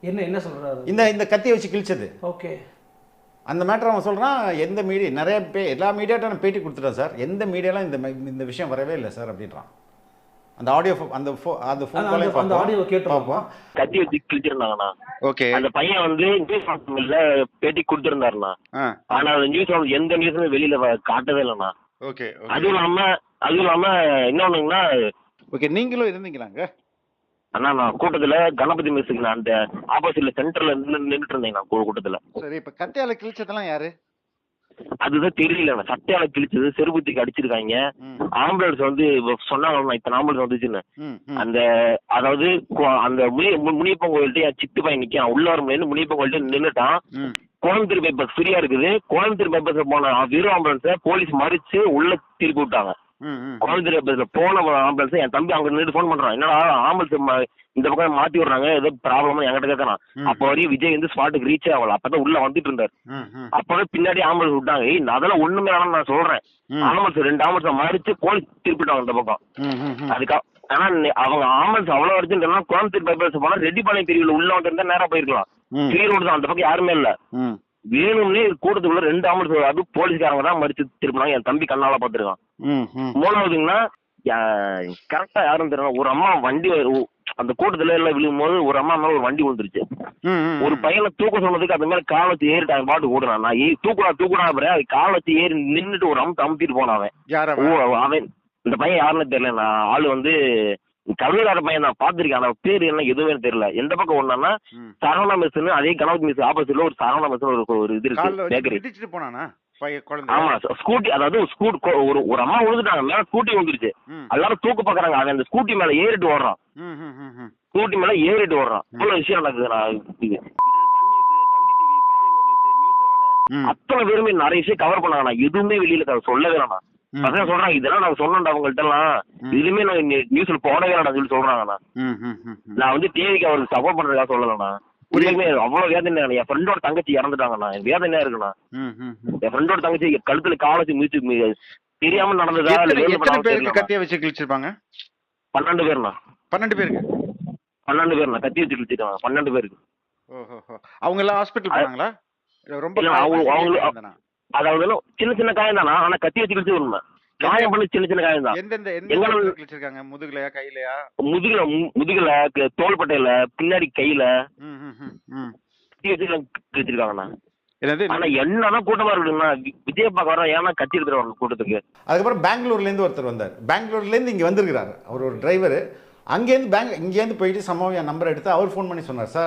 என்ன என்ன சொல்றாரு? இந்த கத்தியை வச்சு கிழிச்சது. ஓகே. அந்த மேட்டர் அவன் சொல்கிறான். எந்த மீடியா நிறைய எல்லா மீடியாட்டும் நான் பேட்டி கொடுத்துட்டேன் சார், எந்த மீடியாலாம் இந்த விஷயம் வரவே இல்லை சார் அப்படின்றான். அந்த ஆடியோ அந்த ஃபோன் காலையும் அந்த ஆடியோ கேட்டு பார்ப்போம். கத்தி வச்சு கிழிச்சிருந்தாங்கண்ணா. ஓகே. அந்த பையன் வந்து நியூஸ் இல்ல பேட்டி கொடுத்துருந்தாருண்ணா. ஆனா அந்த நியூஸ் எந்த நியூஸுமே வெளியில காட்டவே இல்லைண்ணா. ஓகே. அதுவும் இல்லாம இன்னொன்னுங்கன்னா, ஓகே, நீங்களும் இருந்தீங்களாங்க அண்ணா? நான் கூட்டத்துல கணபதி மிஸ்ஸுக்கு அந்த ஆப்போசிட்ல சென்டர்ல நின்றுட்டு இருந்தேன் நான் கூட்டத்துல. சரி, இப்ப கத்தியால கிழிச்சதெல்லாம் யாரு? அதுதான் தெரியல. சட்டையால கிழிச்சது, செருப்புத்திக்கு அடிச்சிருக்காங்க. ஆம்புலன்ஸ் வந்து சொன்னாங்க இத்தனை ஆம்புலன்ஸ் வந்துச்சுன்னு. அந்த அதாவது அந்த முனியப்பன் கோயில்கிட்ட என் சித்து பையன் நிக்கான். உள்ள வர முடியாது, முனியப்பன் கோயில்கிட்ட நின்னுட்டான். கோயம்புத்தூர் பைபாஸ் ஃப்ரீயா இருக்குது. கோயம்புத்தூர் பைபாஸ் போன வெறும் ஆம்புலன்ஸை போலீஸ் மறிச்சு உள்ள திருப்பி விட்டாங்க. கோயம்புத்தூர் பைபாஸ்ல போன ஆம்புலன்ஸ் என் தம்பி அங்க நின்று போன் பண்றான், என்னடா ஆம்புலன்ஸ் இந்த பக்கம் மாத்தி விடுறாங்க, ஏதோ ப்ராப்ளம் என்கிட்ட கேட்கறான். அப்ப வரையும் விஜய் வந்து ஸ்பாட்டுக்கு ரீச் ஆகல. அப்பதான் உள்ள வந்துட்டு இருந்தாரு. அப்பவே பின்னாடி ஆம்புலன்ஸ் விட்டாங்க. அதெல்லாம் ஒண்ணுமே வேணாம் நான் சொல்றேன். ஆம்புலன்ஸ் 2 ஆம்புலன்ஸ் மறிச்சு போலீஸ் திருப்பிட்டாங்க இந்த பக்கம். அதுக்கா ஆனா அவங்க ஆம்புலன்ஸ் அவ்வளவு அர்ஜென்ட். கோயம்புத்தூர் பைபாஸ் போனா ரெட்டிப்பாளையம் பிரிவுல உள்ள வந்துருந்தா நேரம் போயிருக்கலாம். ஃப்ரீ ரோடு தான், அந்த பக்கம் யாருமே இல்ல. வேணும்னே கூட்டத்துக்குள்ள 2 ஆம்புலன்ஸ் அது போலீஸ்காரங்க தான் மறிச்சு திருப்பினாங்க. என் தம்பி கண்ணால பாத்துருக்கான். மூணாவதுங்கன்னா கரெக்டா யாரும் தெரியல, ஒரு அம்மா வண்டி அந்த கூட்டத்துல எல்லாம் விழுகும் போது ஒரு அம்மா மேல ஒரு வண்டி விழுந்துருச்சு. ஒரு பையனை தூக்க சொன்னதுக்கு அது மேல கால வச்சு ஏறிட்டு அவன் பாட்டு கூடுறான். நான் தூக்குடா அது கால வச்சு ஏறி நின்றுட்டு ஒரு அமுத்திட்டு போனான் அவன். அவன் இந்த பையன் யாருன்னு தெரியல. நான் ஆளு வந்து தமிழ்நாடு பையன் நான் பாத்திருக்கேன். ஆனா பேரு என்ன எதுவுமே தெரியல. எந்த பக்கம் ஒண்ணா சரவணா மெஸ்ன்னு, அதே கணபதி மெஸ் ஆப்போசிட்ல ஒரு சரவணா மெஸ் ஒரு இது இருக்கு பேக்கரி. ஆமா, ஸ்கூட்டி, அதாவது ஒரு அம்மா விழுந்துட்டாங்க, மேல ஸ்கூட்டி விழுந்துருச்சு. எல்லாரும் தூக்கு பாக்குறாங்க. அவன் அந்த ஸ்கூட்டி மேல ஏறிட்டு ஓடுறான். இவ்வளவு விஷயம் நடக்குது. அத்தனை பேருமே நிறைய விஷயம் கவர் பண்ணாங்க. எதுவுமே வெளியில சொல்லவே வேணாம். அதான் சொல்றாங்க, இதெல்லாம் நாங்க சொன்னோம் அவங்கள்ட்ட எல்லாம், இதுலயுமே நான் நியூஸ்ல போடவே வேணாம் சொல்லி சொல்றாங்கண்ணா. நான் வந்து டிவிக்கு அவருக்கு சப்போர்ட் பண்றதுக்காக சொல்லலண்ணா. உண்மையுமே அவ்வளவு வேதனை. என் ஃப்ரெண்டோட தங்கச்சி இறந்துட்டாங்கண்ணா. என் வேதனையா இருக்குண்ணா. என் ஃப்ரெண்டோட தங்கச்சி கழுத்துல காலச்சு மிதிச்சு தெரியாம நடந்ததா? கத்திய வச்சு கிழிச்சிருப்பாங்க. 12 பேருண்ணா. 12 பேருக்கு? 12 பேருண்ணா கத்தி வச்சு கிழிச்சிருக்காங்க. 12 பேருக்கு. அவங்க எல்லாம் ஹாஸ்பிட்டல் போனாங்களா? ரொம்ப அதாவது சின்ன சின்ன காயம் தானா, ஆனா கத்தி வச்சு கிழிச்சு விடணும். காயம் பண்ணி சின்ன சின்ன காயம் தான். எங்க கிழிச்சிருக்காங்க? முதுகுலையா, கையிலயா? முதுகுல, தோள்பட்டையில, பின்னாடி கையில கத்தி வச்சு கிழிச்சிருக்காங்கண்ணா. ஆனா என்னன்னா கூட்டமா இருக்குதுண்ணா. விஜய் பார்க்க வர ஏன்னா கத்தி எடுத்துட்டு வரணும் கூட்டத்துக்கு. அதுக்கப்புறம் பெங்களூர்ல இருந்து ஒருத்தர் வந்தார். பெங்களூர்ல இருந்து இங்க வந்திருக்கிறாரு. அவர் ஒரு டிரைவர். இங்கேருந்து போயிட்டு சம்பவம் என் நம்பர் எடுத்து அவர் ஃபோன் பண்ணி சொன்னார், சார்